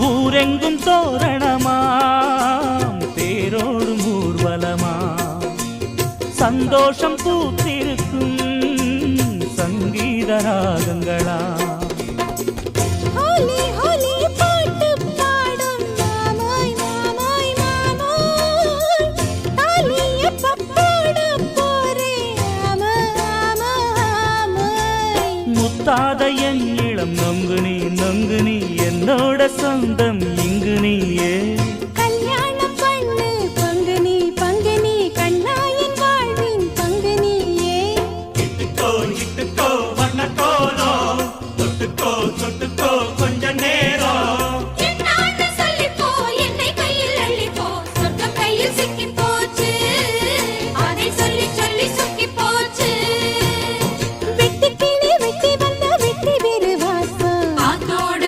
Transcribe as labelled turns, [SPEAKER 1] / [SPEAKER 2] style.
[SPEAKER 1] ஊரெங்கும் தோரணமாம் தேரோடும் ஊர்வலமா சந்தோஷம் பூத்திருக்கும் சங்கீத ராகங்களா முத்தாத என் இளம் நொங்கு நீ என்னோட சொந்தம் இங்கு நீயே